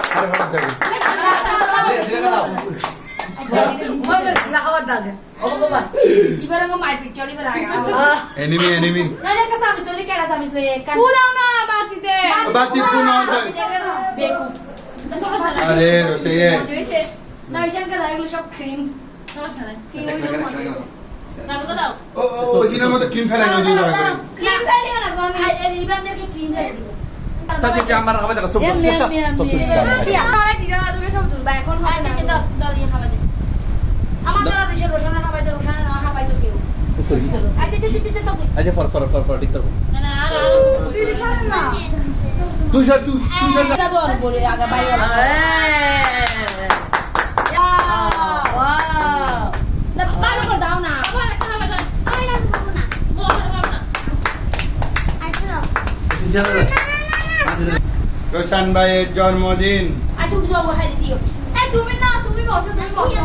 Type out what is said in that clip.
আরে খাবার দাও দিয়ে দাও মগজ লাহাওয়া দাগে ও বাবা জিবারঙ্গ মাইপি চলি বরাগা এনিমি নালে কা সামিস লই কেডা সামিস লই কান ফুলাও না বাতিতে বাতি ফুন বেকু আরে রসে না ইশান কা এগুলো সব ক্রিম সমস্যা নাই কি হইলো মজা না তো দাও ও দিনের মতো ক্রিম ফেলাই নদী দাও ক্রিম ফেলি না আমি এই ইবানদেরকে ক্রিম খাই দিব সাথে কি আমার খাবার দাও সব সব তো আরে দিদা তুমি সব তুলবা এখন হয় না আচ্ছা দাও দিয়ে খাওয়া দে আমার দ্বারা বেশি রোশনা খাওয়াই দে রোশনা না খাওয়াই তো কেউ আচ্ছা তো আচ্ছা ফর ঠিক করব না না আর দিদি সরেন না তুই সর তুই সর এটা তো বলে আগা বাইরে ওয়াও না পানি করে দাও না বাবা একটা খাবার দাও আমি না খাবো না বড় খাবো না রোশন ভাইয়ের জন্মদিন আচ্ছা উঠে যাবো হাই দিও এই তুমি না তুমি বসো তুমি বসো